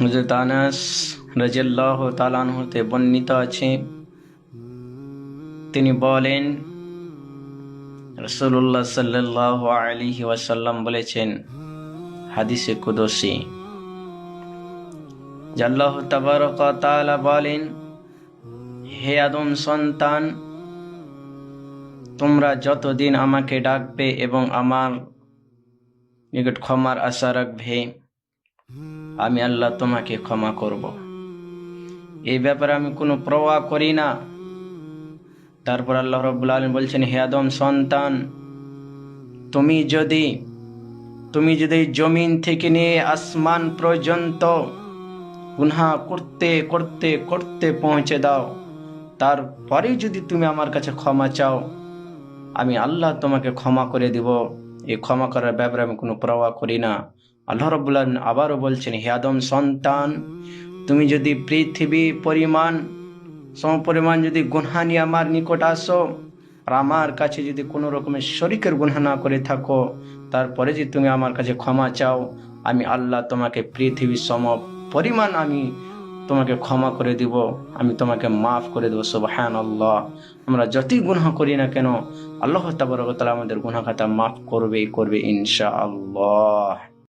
হযরত আনাস রাদিয়াল্লাহু তাআলা আনহু হতে বর্ণিত আছে, তিনি বলেন রাসূলুল্লাহ সাল্লাল্লাহু আলাইহি ওয়াসাল্লাম বলেছেন হাদিসে কুদসি, যে আল্লাহ তাবারক ওয়া তাআলা বলেন, হে আদম সন্তান, তোমরা যতদিন আমাকে ডাকবে এবং আমার নিকট ক্ষমার আশা রাখবে, আমি আল্লাহ তোমাকে ক্ষমা করব। এই ব্যাপারে আমি কোনো পরোয়া করি না। তারপর আল্লাহ রাব্বুল আলামিন বলছেন, হে আদম সন্তান, তুমি যদি জমিন থেকে নিয়ে আসমান পর্যন্ত গুনাহ করতে করতে করতে পৌঁছে দাও, তারপরে যদি তুমি আমার কাছে ক্ষমা চাও, আমি আল্লাহ তোমাকে ক্ষমা করে দিব। এই ক্ষমা করার ব্যাপারে আমি কোনো পরোয়া করি না। আল্লাহ রাব্বুল আলামিন আবারও বলছেন, হে আদম সন্তান, তুমি যদি পৃথিবী সমপরিমাণ যদি গুনাহ নিয়ে আমার নিকট আসো, আর আমার কাছে যদি কোনো রকমের শরীকের গুনাহ না করে থাকো, তারপরে যদি তুমি আমার কাছে ক্ষমা চাও, আমি আল্লাহ তোমাকে পৃথিবী সম পরিমাণ আমি তোমাকে ক্ষমা করে দিব, আমি তোমাকে মাফ করে দেবো। সুবহানাল্লাহ। আমরা যতই গুনাহ করি না কেন, আল্লাহ তাবারক ওয়া তাআলা আমাদের গুনাহ খাতা মাফ করবে ইনশাআল্লাহ।